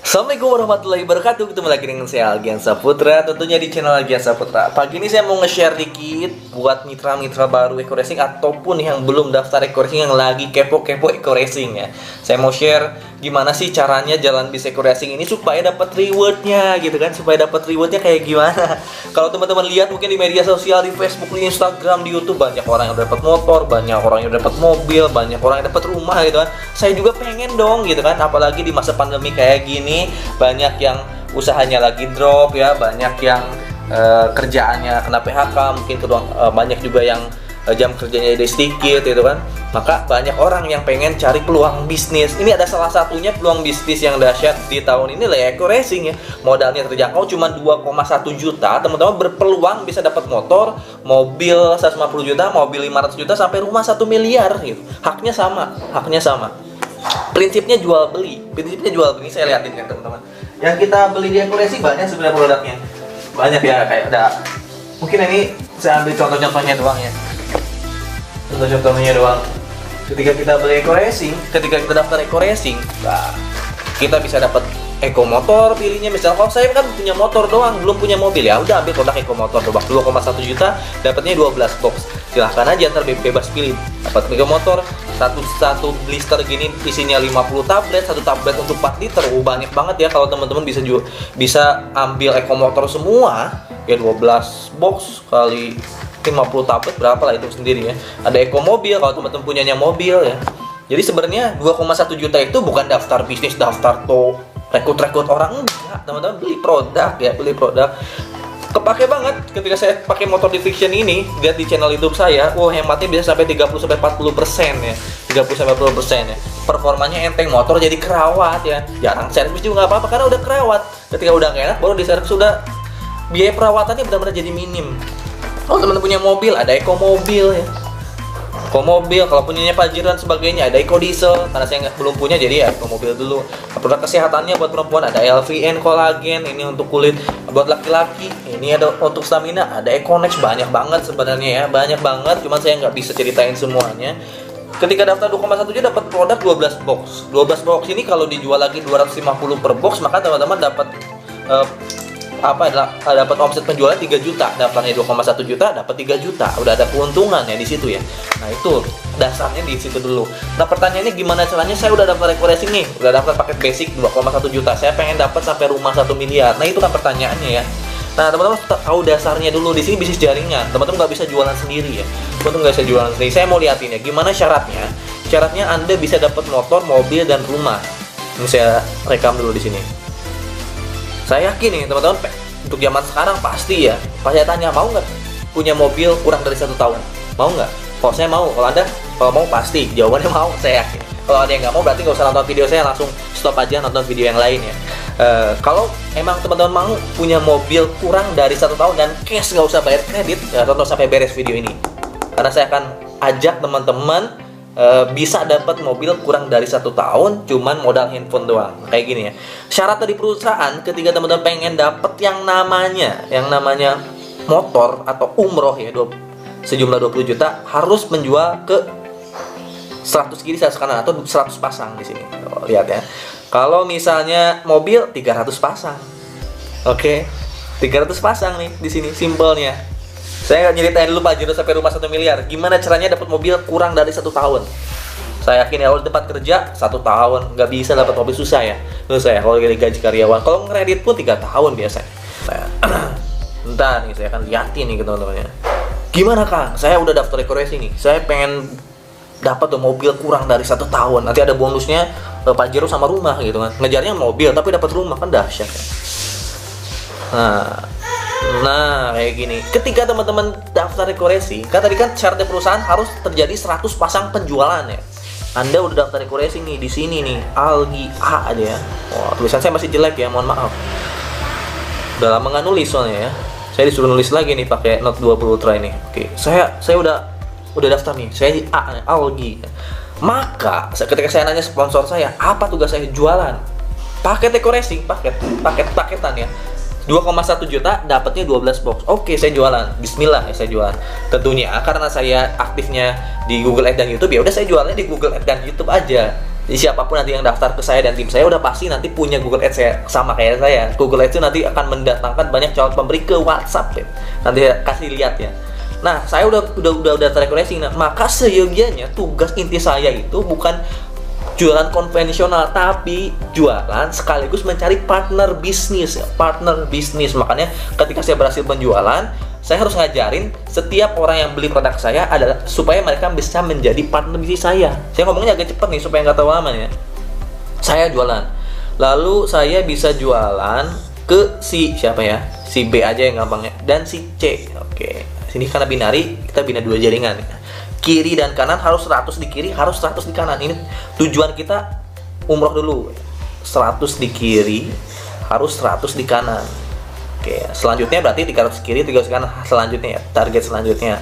Assalamualaikum warahmatullahi wabarakatuh. Ketemu lagi dengan saya Algian Saputra, tentunya di channel Algian Saputra. Pagi ini saya mau nge-share dikit buat mitra-mitra baru Eko Racing ataupun yang belum daftar Eko Racing, yang lagi kepo-kepo Eko Racing ya. Saya mau share gimana sih caranya jalan bis Eko Racing ini supaya dapat rewardnya gitu kan, supaya dapat rewardnya kayak gimana. Kalau teman-teman lihat mungkin di media sosial, di Facebook, di Instagram, di YouTube, banyak orang yang dapat motor, banyak orang yang dapat mobil, banyak orang yang dapat rumah gitu kan. Saya juga pengen dong gitu kan, apalagi di masa pandemi kayak gini, banyak yang usahanya lagi drop ya, banyak yang kerjaannya kena PHK, mungkin banyak juga yang jam kerjanya jadi sedikit gitu kan. Maka banyak orang yang pengen cari peluang bisnis. Ini ada salah satunya peluang bisnis yang dahsyat di tahun ini lah ya, Eko Racing ya. Modalnya terjangkau cuma 2,1 juta. Teman-teman berpeluang bisa dapat motor, mobil 150 juta, mobil 500 juta, sampai rumah 1 miliar gitu. Haknya sama. Prinsipnya jual beli. Saya lihatin ya teman-teman. Yang kita beli di Eko Racing banyak sebenarnya produknya. Banyak ya, kayak ada. Mungkin ini saya ambil contoh-contohnya doang ya. Contohnya doang. Ketika kita beli Eko Racing, ketika kita daftar Eko Racing, nah, kita bisa dapat Eko motor pilihnya. Misalnya kalau saya kan punya motor doang, belum punya mobil, ya udah ambil produk Eko motor doang. 2,1 juta dapatnya 12 box. Silahkan aja, ntar bebas pilih. Dapat Eko motor, satu blister gini isinya 50 tablet, satu tablet untuk 4 liter. Banyak banget ya kalau teman-teman bisa ambil Eko motor semua, ya 12 box kali 50 tablet berapa lah itu sendiri ya. Ada Eko mobil kalau teman-teman punyanya mobil ya. Jadi sebenarnya 2,1 juta itu bukan daftar bisnis, daftar rekrut orang, enggak. Teman-teman beli produk ya, Kepake banget ketika saya pakai motor di Fiction ini. Lihat di channel YouTube saya, hematnya bisa sampai 30-40% ya. 30-40% ya. Performanya enteng, motor jadi kerawat ya. Jarang servis juga nggak apa-apa karena udah kerawat. Ketika udah nggak enak baru diservis, sudah biaya perawatannya benar-benar jadi minim. Kalau teman-teman punya mobil, ada Eko mobil ya. Eko mobil, kalau punyanya Pajero dan sebagainya, ada Eko diesel. Karena saya belum punya, jadi ya Eko mobil dulu. Produk kesehatannya buat perempuan ada LVN kolagen, ini untuk kulit. Buat laki-laki, ini ada untuk stamina, ada Ekonex. Banyak banget sebenarnya ya, banyak banget. Cuma saya nggak bisa ceritain semuanya. Ketika daftar 2,1 juta dapat produk 12 box. 12 box ini kalau dijual lagi 250 per box, maka teman-teman dapat dapat omset penjualan 3 juta. Daftarnya 2,1 juta dapat 3 juta. Udah ada keuntungan ya di situ ya. Nah, itu dasarnya di situ dulu. Nah, pertanyaannya gimana caranya? Saya udah daftar Eko Racing nih, udah daftar paket basic 2,1 juta. Saya pengen dapat sampai rumah 1 miliar. Nah, itu kan pertanyaannya ya. Nah, teman-teman tahu dasarnya dulu. Di sini bisnis jaringan. Teman-teman nggak bisa jualan sendiri ya. Teman-teman nggak bisa jualan sendiri. Saya mau liatin ya gimana syaratnya. Syaratnya Anda bisa dapat motor, mobil, dan rumah. Ini saya rekam dulu di sini. Saya yakin nih teman-teman, untuk zaman sekarang pasti ya. Pas saya tanya, mau nggak punya mobil kurang dari 1 tahun? Mau nggak? Kalau saya mau. Kalau mau pasti jawabannya mau, saya yakin. Kalau ada yang nggak mau berarti nggak usah nonton video saya, langsung stop aja, nonton video yang lain ya. Kalau emang teman-teman mau punya mobil kurang dari 1 tahun dan cash, nggak usah bayar kredit ya, tonton sampai beres video ini. Karena saya akan ajak teman-teman bisa dapat mobil kurang dari 1 tahun cuman modal handphone doang, kayak gini ya. Syarat dari perusahaan ketika teman-teman pengen dapat yang namanya motor atau umroh ya, sejumlah 20 juta, harus menjual ke 100 kiri 100 kanan atau 100 pasang di sini. Lihat ya. Kalau misalnya mobil 300 pasang. Oke. 300 pasang nih di sini simpelnya. Saya nyeritain dulu Pajero sampai rumah 1 miliar. Gimana caranya dapat mobil kurang dari 1 tahun? Saya yakin ya, kalau di tempat kerja 1 tahun nggak bisa dapat mobil, susah ya. Susah ya kalau gaji karyawan. Kalau kredit pun 3 tahun biasanya. Bentar nih, saya akan liatin nih ke teman-temannya. Gimana Kang? Saya udah daftar Eko Racing nih. Saya pengen dapat mobil kurang dari 1 tahun. Nanti ada bonusnya Pajero sama rumah gitu kan. Ngejarnya mobil tapi dapat rumah, kan dahsyat ya. Nah, kayak gini. Ketika teman-teman daftar Eko Racing, kan tadi kan syarat perusahaan harus terjadi 100 pasang penjualan ya. Anda udah daftar Eko Racing nih, di sini nih, Algi A aja ya. Wah, tulisan saya masih jelek ya, mohon maaf. Udah lama nggak nulis soalnya ya. Saya disuruh nulis lagi nih pakai Note 20 Ultra ini. Oke, saya udah daftar nih. Saya di A nih, Algi. Maka ketika saya nanya sponsor saya, apa tugas saya jualan? Paket Eko Racing, paketan ya. 2,1 juta dapatnya 12 box. Oke, saya jualan. Bismillah ya, saya jualan. Tentunya karena saya aktifnya di Google Ads dan YouTube, ya udah saya jualnya di Google Ads dan YouTube aja. Jadi siapapun nanti yang daftar ke saya dan tim saya udah pasti nanti punya Google Ads saya, sama kayak saya. Google Ads itu nanti akan mendatangkan banyak calon pemberi ke WhatsApp ya. Nanti kasih lihat ya. Nah, saya udah track racing. Nah, maka seyogianya tugas inti saya itu bukan jualan konvensional, tapi jualan sekaligus mencari partner bisnis. Makanya ketika saya berhasil penjualan, saya harus ngajarin setiap orang yang beli produk saya adalah supaya mereka bisa menjadi partner bisnis saya. Saya ngomongnya agak cepet nih supaya nggak terlalu lama ya. Saya jualan, lalu saya bisa jualan ke si siapa ya? Si B aja yang gampangnya, dan si C. Oke, sini karena binari, kita bina dua jaringan. Kiri dan kanan harus 100 di kiri, harus 100 di kanan. Ini tujuan kita umroh dulu. 100 di kiri, harus 100 di kanan. Oke, selanjutnya berarti 300 kiri, 300 kanan. Selanjutnya ya, target selanjutnya.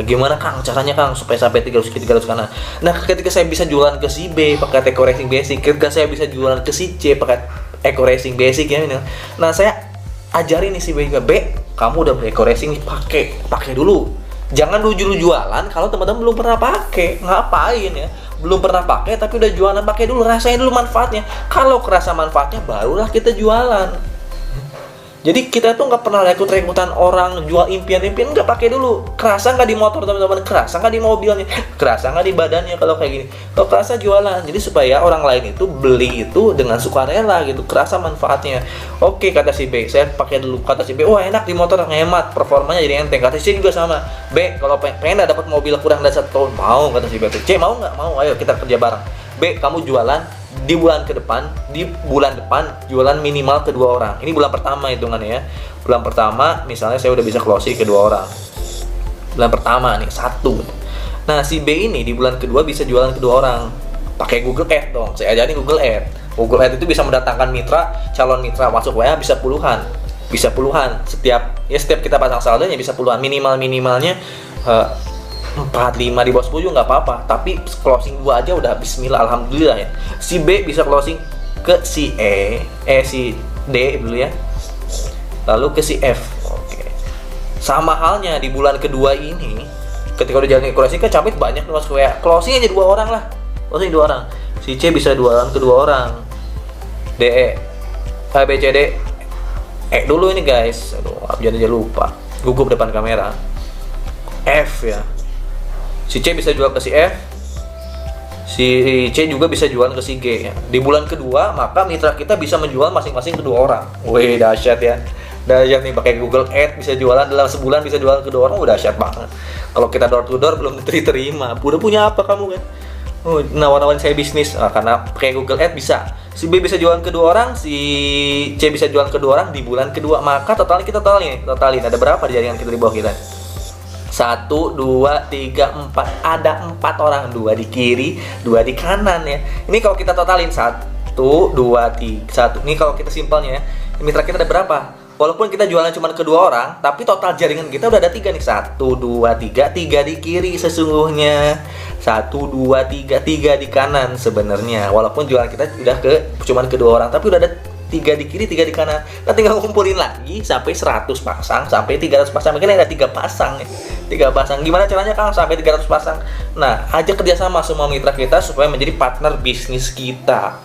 Gimana Kang caranya Kang supaya sampai 300 kiri, 300 kanan? Nah, ketika saya bisa jualan ke si B pakai Eco Racing Basic, ketika saya bisa jualan ke si C pakai Eco Racing Basic ya. Nah, saya ajarin nih si B, kamu udah beli Eco Racing, pakai dulu. Jangan dulu jualan kalau teman-teman belum pernah pakai. Ngapain ya? Belum pernah pakai tapi udah jualan, pakai dulu, rasain dulu manfaatnya. Kalau kerasa manfaatnya barulah kita jualan. Jadi kita tuh nggak pernah rekrut-rekrutan orang jual impian-impian, nggak, pakai dulu. Kerasa nggak di motor teman-teman? Kerasa nggak di mobilnya? Kerasa nggak di badannya kalau kayak gini? Kalau kerasa jualan. Jadi supaya orang lain itu beli itu dengan sukarela gitu, kerasa manfaatnya. Oke, kata si B, saya pakai dulu. Kata si B, wah enak di motor, ngehemat, performanya jadi enteng. Kata si C juga sama. B, kalau pengen dapat mobil kurang dari 1 tahun, mau? Kata si B. C, mau nggak? Mau. Ayo kita kerja bareng. B, kamu jualan di bulan depan jualan minimal ke 2 orang. Ini bulan pertama hitungannya ya. Bulan pertama misalnya saya udah bisa closing ke 2 orang. Bulan pertama nih 1. Nah, si B ini di bulan kedua bisa jualan ke 2 orang. Pakai Google Ads dong. Saya ajarin Google Ads. Google Ads itu bisa mendatangkan mitra, calon mitra masuk WA bisa puluhan. Setiap kita pasang saldonya bisa puluhan. Minimalnya 4, 5 di bawah 10 juga nggak apa-apa, tapi closing 2 aja udah bismillah, alhamdulillah ya. Si B bisa closing ke si si D dulu ya, lalu ke si F. Oke. Sama halnya di bulan kedua ini, ketika udah jalan closing kan capek banyak masuk WA, closing aja 2 orang lah, closing 2 orang. Si C bisa jualan ke 2 orang. D, B, C, D. Dulu ini guys, aduh, jangan aja lupa, gugup depan kamera. F ya. Si C bisa jual ke si F, si C juga bisa jual ke si G ya. Di bulan kedua maka mitra kita bisa menjual masing-masing ke 2 orang. Wih, dahsyat ya. Dahsyat nih, pakai Google Ads bisa jualan dalam sebulan, bisa jualan ke 2 orang, udah dahsyat banget. Kalau kita door to door belum diterima. Udah punya apa kamu kan? Oh, nawar-nawarin saya bisnis. Karena pakai Google Ads bisa. Si B bisa jualan ke 2 orang, si C bisa jualan ke 2 orang di bulan kedua. Maka totalnya kita totalin ada berapa di jaringan kita di bawah kita? 1, 2, 3, 4. Ada 4 orang, 2 di kiri, 2 di kanan ya. Ini kalau kita totalin 1, 2, 3, 1. Ini kalau kita simpelnya ya, mitra kita ada berapa? Walaupun kita jualan cuma ke 2 orang, tapi total jaringan kita udah ada 3 nih. 1, 2, 3, 3 di kiri sesungguhnya. 1, 2, 3, 3 di kanan sebenarnya. Walaupun jualan kita udah cuma ke 2 orang, tapi udah ada 3 di kiri, 3 di kanan. Nah, tinggal ngumpulin lagi sampai 100 pasang, sampai 300 pasang. Mungkin ada 3 pasang nih. 3 pasang. Gimana caranya Kang sampai 300 pasang? Nah, ajak kerjasama semua mitra kita supaya menjadi partner bisnis kita.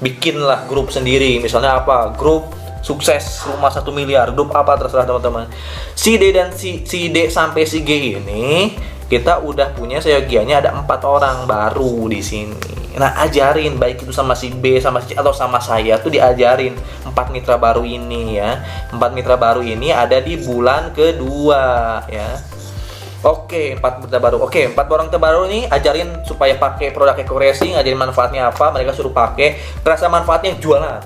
Bikinlah grup sendiri. Misalnya apa? Grup sukses rumah 1 miliar. Grup apa terserah teman-teman. Si D dan si D sampai si G ini kita udah punya seyogianya ada 4 orang baru di sini. Nah, ajarin baik itu sama si B, sama si C atau sama saya tuh diajarin 4 mitra baru ini ya. 4 mitra baru ini ada di bulan kedua ya. Oke, 4 mitra baru. Oke, 4 orang terbaru nih ajarin supaya pakai produk Eco Racing, ajarin manfaatnya apa, mereka suruh pakai. Terasa manfaatnya jualan.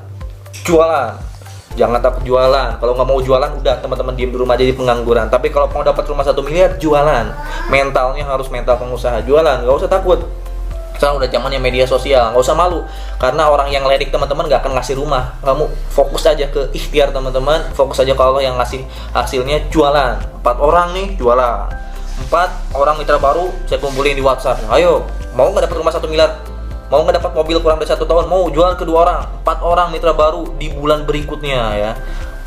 Jangan takut jualan. Kalau nggak mau jualan, udah teman-teman diem di rumah jadi pengangguran. Tapi kalau mau dapat rumah 1 miliar, jualan. Mentalnya harus mental pengusaha, jualan. Nggak usah takut. Sekarang udah zamannya media sosial, nggak usah malu. Karena orang yang ledik teman-teman nggak akan ngasih rumah. Kamu fokus aja ke ikhtiar teman-teman. Fokus aja kalau yang ngasih hasilnya jualan. 4 orang nih jualan. 4 orang mitra baru saya kumpulin di WhatsApp. Ayo, mau nggak dapat rumah 1 miliar? Mau nggak dapat mobil kurang dari 1 tahun? Mau jualan ke 2 orang. 4 orang mitra baru di bulan berikutnya ya.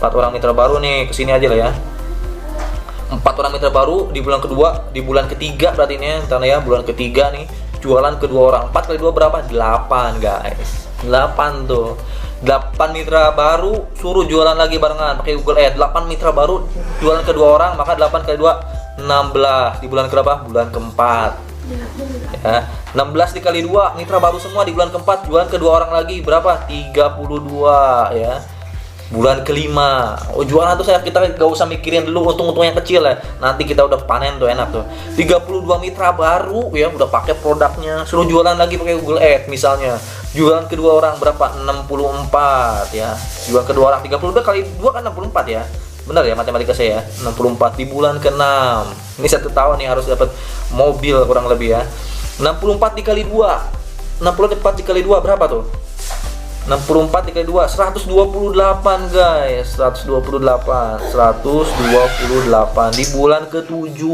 4 orang mitra baru nih, kesini aja lah ya. 4 orang mitra baru di bulan kedua, di bulan ketiga berarti ini ya, bulan ketiga nih. jualan ke 2 orang. 4 kali 2 berapa? 8 guys. 8 tuh. 8 mitra baru suruh jualan lagi barengan pakai Google Ads. 8 mitra baru jualan ke 2 orang, maka 8 kali 2 16. Di bulan keberapa? Bulan keempat. Ya, 16 dikali 2 mitra baru semua di bulan keempat, jualan ke 2 orang lagi berapa? 32 ya. Bulan kelima, jualan tuh kita gak usah mikirin dulu untung-untung yang kecil ya. Nanti kita udah panen tuh enak tuh. 32 mitra baru ya udah pakai produknya, suruh jualan lagi pakai Google Ads misalnya. Jualan kedua orang berapa? 64 ya. Jualan kedua orang 32 kali 2 kan 64 ya. Benar ya matematika saya ya. 64 di bulan ke-6. Ini 1 tahun nih harus dapat mobil kurang lebih ya. 64 dikali 2. 64 dikali 2 berapa tuh? 64 dikali 2 128 guys. 128 di bulan ke-7.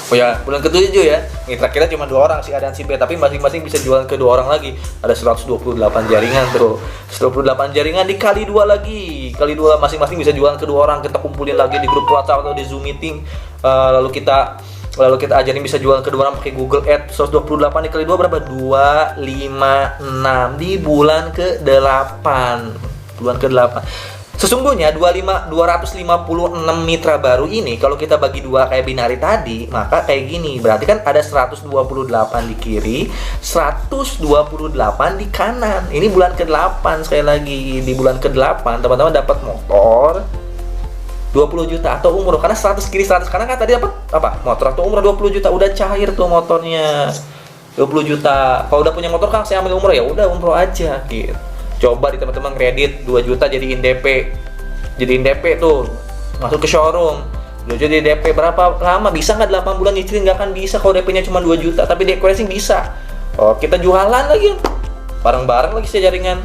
Oh ya, bulan ke-7 ya. Mitra kita cuma 2 orang si A dan si B, tapi masing-masing bisa jualan ke 2 orang lagi. Ada 128 jaringan tuh. 128 jaringan dikali 2 lagi. Kali 2 masing-masing bisa jualan ke 2 orang. Kita kumpulin lagi di grup WhatsApp atau di Zoom meeting. Lalu kita ajarin bisa jualan ke 2 orang pakai Google Ads. 128 dikali 2 berapa? 256 di bulan ke-8. Bulan ke-8. Sesungguhnya 256 mitra baru ini kalau kita bagi 2 kayak binari tadi, maka kayak gini. Berarti kan ada 128 di kiri, 128 di kanan. Ini bulan ke-8 sekali lagi. Di bulan ke-8 teman-teman dapat motor 20 juta atau umroh, karena 100 kiri 100 kanan kan tadi dapat apa? Motor atau umroh 20 juta. Udah cair tuh motornya. 20 juta. Kalau udah punya motor kan saya ambil umroh, ya udah umroh aja gitu. Coba di teman-teman kredit 2 juta jadiin DP. Jadiin DP tuh. Masuk ke showroom. 2 juta jadi DP berapa lama? Bisa nggak 8 bulan nyicilin? Nggak akan bisa kalau DP-nya cuma 2 juta, tapi dekorasi bisa. Oh, kita jualan lagi. Bareng-bareng lagi saya jaringan.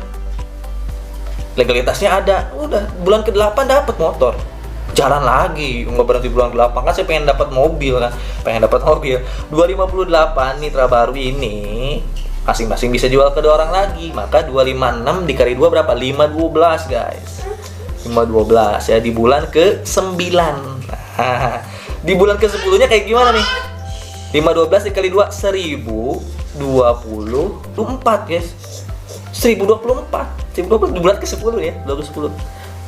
Legalitasnya ada. Udah bulan ke-8 dapat motor. Jalan lagi, nggak berhenti bulan ke-8 kan saya pengen dapat mobil kan. 258 mitra baru ini masing-masing bisa jual ke 2 orang lagi, maka 256 dikali 2 berapa? 512 guys. 512 ya di bulan ke-9. Nah, di bulan ke-10 nya kayak gimana nih? 512 dikali 2 1024 guys. 1024 di bulan ke-10 ya.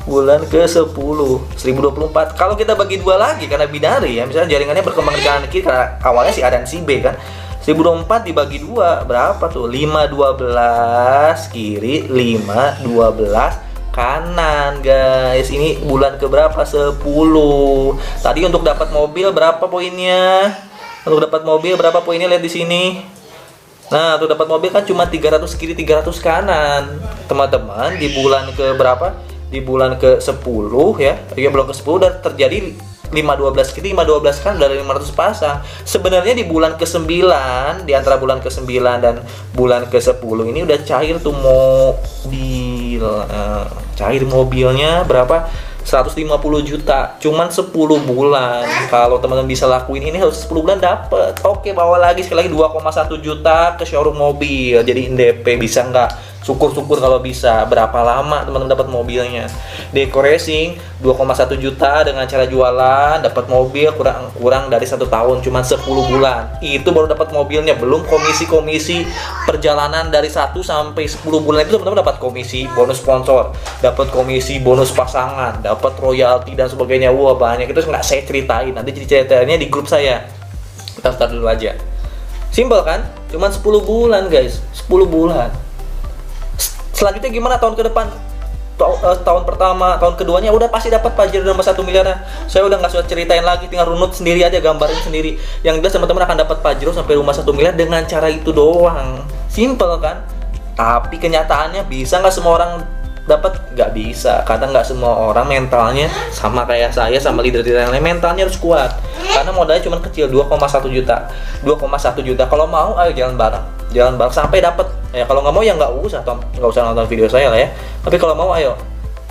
Bulan ke-10 1024. Kalau kita bagi 2 lagi karena binari ya, misalnya jaringannya berkembang di kanan kiri karena awalnya si A dan si B kan. 1024 dibagi 2 berapa tuh? 512 kiri, 512 kanan guys. Ini bulan ke berapa? 10. Tadi untuk dapat mobil berapa poinnya? Untuk dapat mobil berapa poinnya? Lihat di sini. Nah, untuk dapat mobil kan cuma 300 kiri, 300 kanan. Teman-teman, di bulan ke berapa? Di bulan ke-10 ya. Ya bulan ke-10 udah terjadi 512 kiri, 512 kan dari 500 pasang. Sebenarnya di bulan ke-9, di antara bulan ke-9 dan bulan ke-10 ini udah cair tuh mobil. Cair mobilnya berapa? 150 juta. Cuman 10 bulan. Kalau teman-teman bisa lakuin ini harus 10 bulan dapat. Oke, bawa lagi sekali lagi 2,1 juta ke showroom mobil. Jadi DP bisa nggak? Syukur-syukur kalau bisa. Berapa lama teman-teman dapat mobilnya? Deco Racing 2,1 juta dengan cara jualan dapat mobil kurang dari 1 tahun, cuma 10 bulan. Itu baru dapat mobilnya, belum komisi-komisi perjalanan dari 1 sampai 10 bulan itu teman-teman dapat komisi bonus sponsor, dapat komisi bonus pasangan, dapat royalti dan sebagainya. Wah, banyak. Itu nggak saya ceritain. Nanti ceritanya di grup saya. Kita start dulu aja. Simpel kan? Cuma 10 bulan, guys. 10 bulan. Selanjutnya gimana tahun ke depan? Tahun pertama, tahun keduanya udah pasti dapat Pajero nomor 1 miliar. Saya udah nggak usah ceritain lagi, tinggal runut sendiri aja, gambarin sendiri. Yang jelas teman-teman akan dapat Pajero sampai rumah 1 miliar dengan cara itu doang. Simple kan? Tapi kenyataannya bisa nggak semua orang dapat? Nggak bisa, karena nggak semua orang mentalnya sama kayak saya, sama leader-leader yang lain. Mentalnya harus kuat, karena modalnya cuma kecil, 2,1 juta. 2,1 juta. Kalau mau, ayo jalan bareng sampai dapat. Ya kalau nggak mau ya nggak usah nonton video saya lah ya. Tapi kalau mau, ayo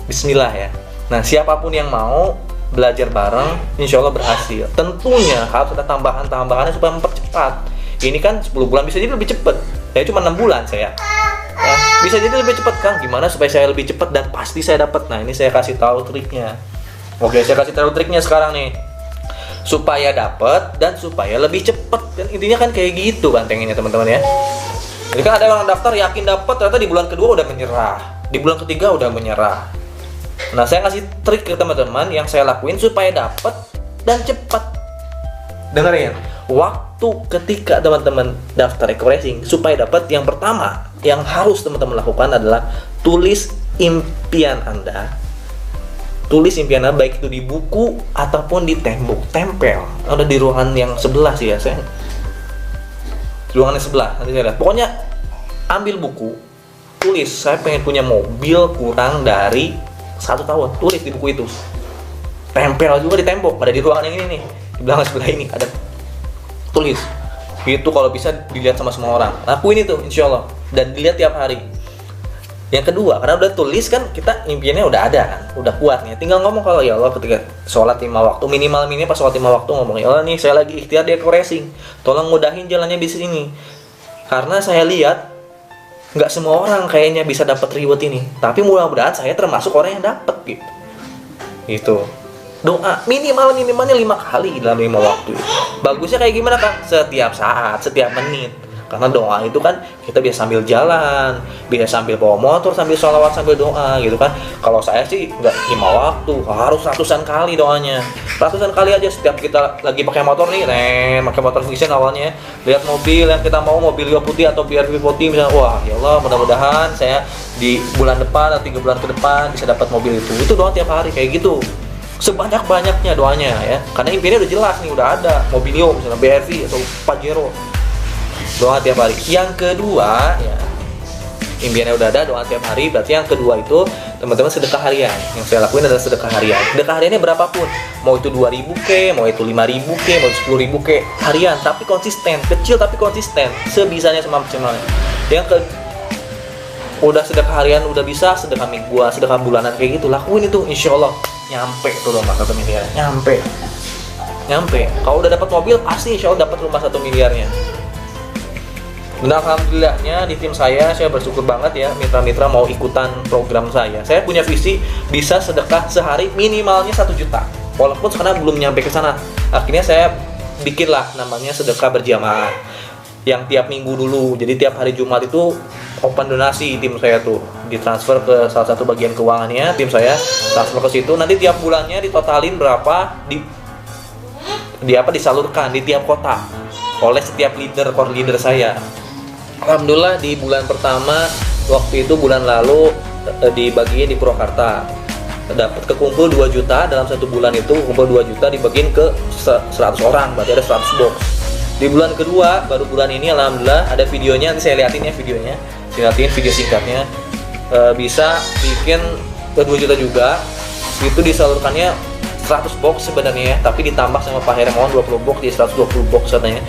Bismillah ya. Nah, siapapun yang mau belajar bareng, insya Allah berhasil. Tentunya harus ada tambahan-tambahannya supaya mempercepat. Ini kan 10 bulan bisa jadi lebih cepat. Saya cuma 6 bulan saya. Ya, bisa jadi lebih cepat kan? Gimana supaya saya lebih cepat dan pasti saya dapat? Nah, ini saya kasih tahu triknya. Oke, saya kasih tahu triknya sekarang nih. supaya dapat dan supaya lebih cepet. Dan intinya kan kayak gitu bantenginnya teman-teman ya. Jadi kan ada orang daftar yakin dapat, ternyata di bulan kedua udah menyerah, di bulan ketiga udah menyerah. Nah, saya ngasih trik ke teman-teman yang saya lakuin supaya dapat dan cepat. Dengerin, waktu ketika teman-teman daftar Eco-Racing supaya dapat, yang pertama yang harus teman-teman lakukan adalah tulis impian Anda. Tulis impian Anda baik itu di buku ataupun di tembok, tempel. Ada di ruangan yang sebelah sih ya, saya. Ruangan yang sebelah, nanti saya lihat. Pokoknya ambil buku, tulis saya pengen punya mobil kurang dari 1 tahun. Tulis di buku itu. Tempel juga di tembok, ada di ruangan yang ini nih. Di belakang sebelah ini ada. Tulis. Itu kalau bisa dilihat sama semua orang. Lakuin itu insya Allah dan dilihat tiap hari. Yang kedua, karena udah tulis kan, kita impiannya udah ada kan, udah kuat nih. Tinggal ngomong kalau ya Allah ketika sholat 5 waktu, minimal pas sholat 5 waktu ngomong, ya Allah nih saya lagi ikhtiar di Eco-Racing, tolong mudahin jalannya bisnis ini. Karena saya lihat nggak semua orang kayaknya bisa dapat reward ini, tapi mudah-mudahan saya termasuk orang yang dapat gitu. Itu doa minimalnya 5 kali dalam 5 waktu. Bagusnya kayak gimana Kang? Setiap saat, setiap menit. Karena doa itu kan kita bisa sambil jalan, bisa sambil bawa motor, sambil sholawat, sambil doa gitu kan. Kalau saya sih nggak 5 waktu, harus ratusan kali doanya. Ratusan kali aja setiap kita lagi pakai motor nih, pakai motor Vision awalnya, lihat mobil yang kita mau, mobil Rio putih atau BRV putih misalnya, wah ya Allah mudah-mudahan saya di bulan depan atau 3 bulan ke depan bisa dapat mobil itu. Itu doa tiap hari kayak gitu. Sebanyak-banyaknya doanya ya. Karena impiannya udah jelas nih, udah ada Mobilio misalnya BRV atau Pajero. Doa tiap hari. Yang kedua ya, impiannya udah ada, doa tiap hari. Berarti yang kedua itu teman-teman sedekah harian. Yang saya lakuin adalah sedekah harian. Sedekah hariannya berapapun, mau itu 2.000 mau itu 5.000 mau itu 10.000 harian, tapi konsisten. Kecil tapi konsisten, sebisanya semaksimalnya. Yang ke udah sedekah harian, udah bisa sedekah mingguan, sedekah bulanan kayak gitu, lakuin itu, insya Allah nyampe tuh rumah 1 miliar. Nyampe. Kalau udah dapat mobil pasti insya Allah dapat rumah 1 miliarnya. Dan alhamdulillahnya di tim saya bersyukur banget ya, mitra-mitra mau ikutan program saya. Saya punya visi bisa sedekah sehari minimalnya 1 juta. Walaupun sekarang belum nyampe ke sana. Akhirnya saya bikinlah namanya sedekah berjamaah. Yang tiap minggu dulu. Jadi tiap hari Jumat itu open donasi tim saya tuh. Ditransfer ke salah satu bagian keuangannya, tim saya transfer ke situ. Nanti tiap bulannya ditotalin berapa disalurkan di tiap kota oleh setiap core leader saya. Alhamdulillah di bulan pertama waktu itu bulan lalu dibagiin di Purwakarta, dapat kekumpul 2 juta dalam 1 bulan. Itu kumpul 2 juta dibagiin ke 100 orang, berarti ada 100 box. Di bulan kedua baru bulan ini alhamdulillah ada videonya, nanti saya liatin ya videonya, saya liatin video singkatnya, bisa bikin 2 juta juga. Itu disalurkannya 100 box sebenarnya ya, tapi ditambah sama Pak Hermawan 20 box, di 120 box katanya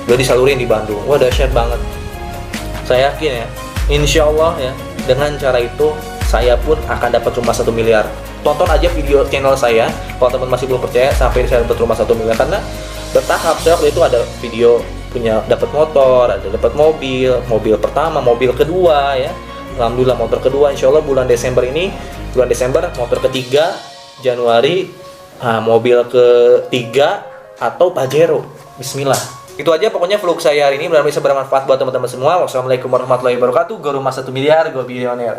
udah disalurin di Bandung. Wah dahsyat banget. Saya yakin ya, insya Allah ya, dengan cara itu saya pun akan dapat rumah 1 miliar. Tonton aja video channel saya kalau teman masih belum percaya sampai saya dapat rumah 1 miliar, karena bertahap. Saya waktu itu ada video punya dapat motor, ada dapat mobil pertama, mobil kedua ya. Alhamdulillah motor kedua insya Allah bulan Desember motor ketiga, Januari mobil ketiga atau Pajero. Bismillah. Itu aja pokoknya vlog saya hari ini, mudah-mudahan bisa bermanfaat buat teman-teman semua. Wassalamualaikum warahmatullahi wabarakatuh. Go rumah 1 miliar, go bilioner.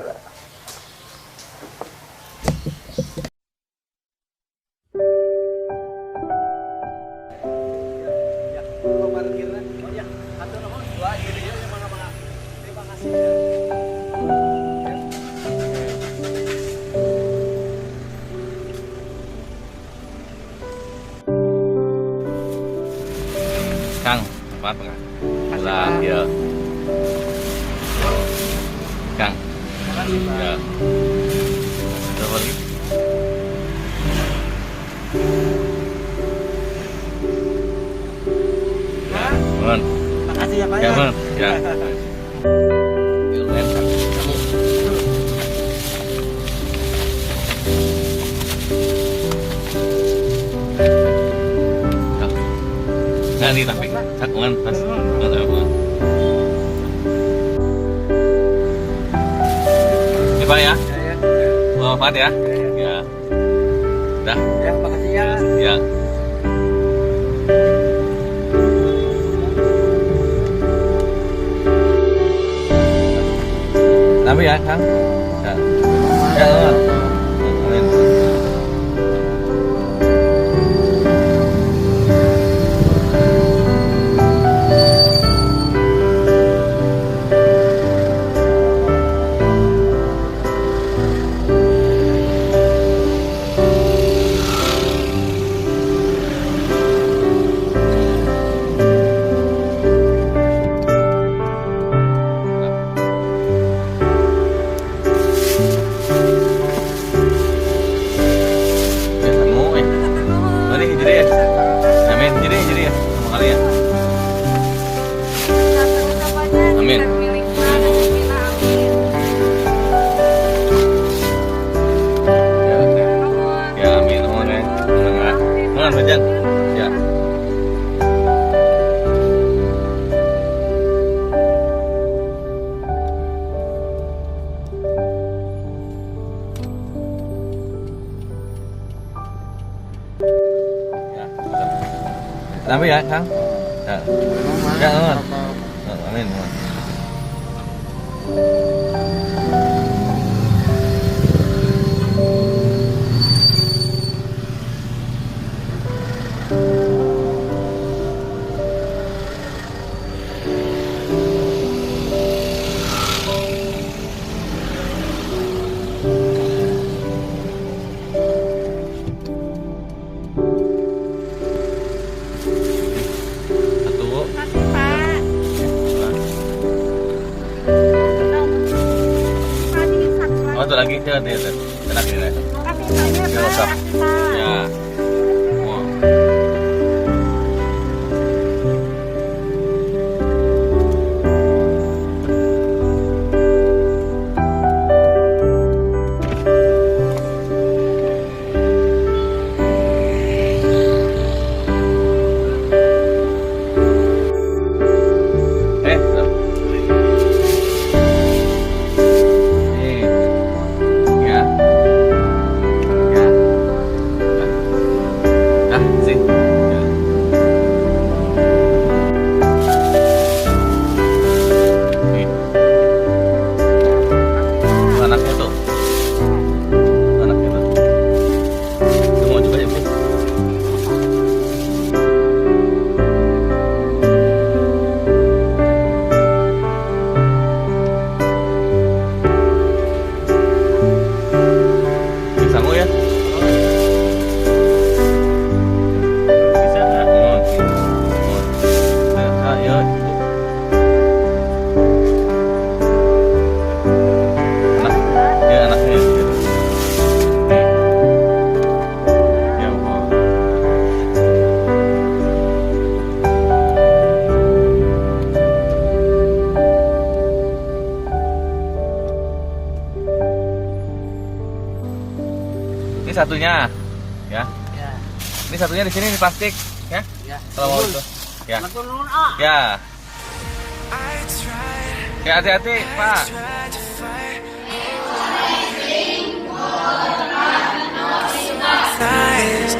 Kang, maaf Kang. Pulang ya. Kang. Ya. Berapa lagi? Ya, Mon. Makasih ya Pak. Ya, Mon. Ya. Lumayan Kang. Kamu. Kang. Nah, ini tapi sakungan pas. Ya Pak ya. Selamat ya. Ya. Dah. Ya, makasih ya. Ya. Tapi ya, Kang. Ya. Ya, nuhun. Amin. Ya, kamu mari jadi ya. Amin, jadi ya. Sama kali ya. Amin. Ya, oke. Ya, amin. Nuhun ya. Nuhun ya. Nuhun, Bajang. Ya. Ya. Tapi ya, Kang. Ya. Ya, nuhun. Amin. Nuhun. Satu. Makasih, Pak. Dua. Pak, ini satu lagi. Oh, tuh lagi tuh, dia tuh. Enak ini. Makasih banyak, Ya, Pak. usah. Makasih, Pak. Ya. Oh. Tuh. Nih. Ya. Ya. Ah, sih. Ya. Nih. Tuh anaknya tuh. Tuh anaknya tuh. Lu mau coba ya, Bu? Bisa nggak ya? Bisa nggak? Oh, gitu. Oh. Nah, ayo, Bu. Anak, ya anaknya gitu. Nih. Ya Allah. Ini satunya, ya. Ya, Ini satunya di sini di plastik, ya. ya. Kalau mau itu, ya. Matur nuwun, ah. Ya. Ya, hati-hati, Pak. Eyes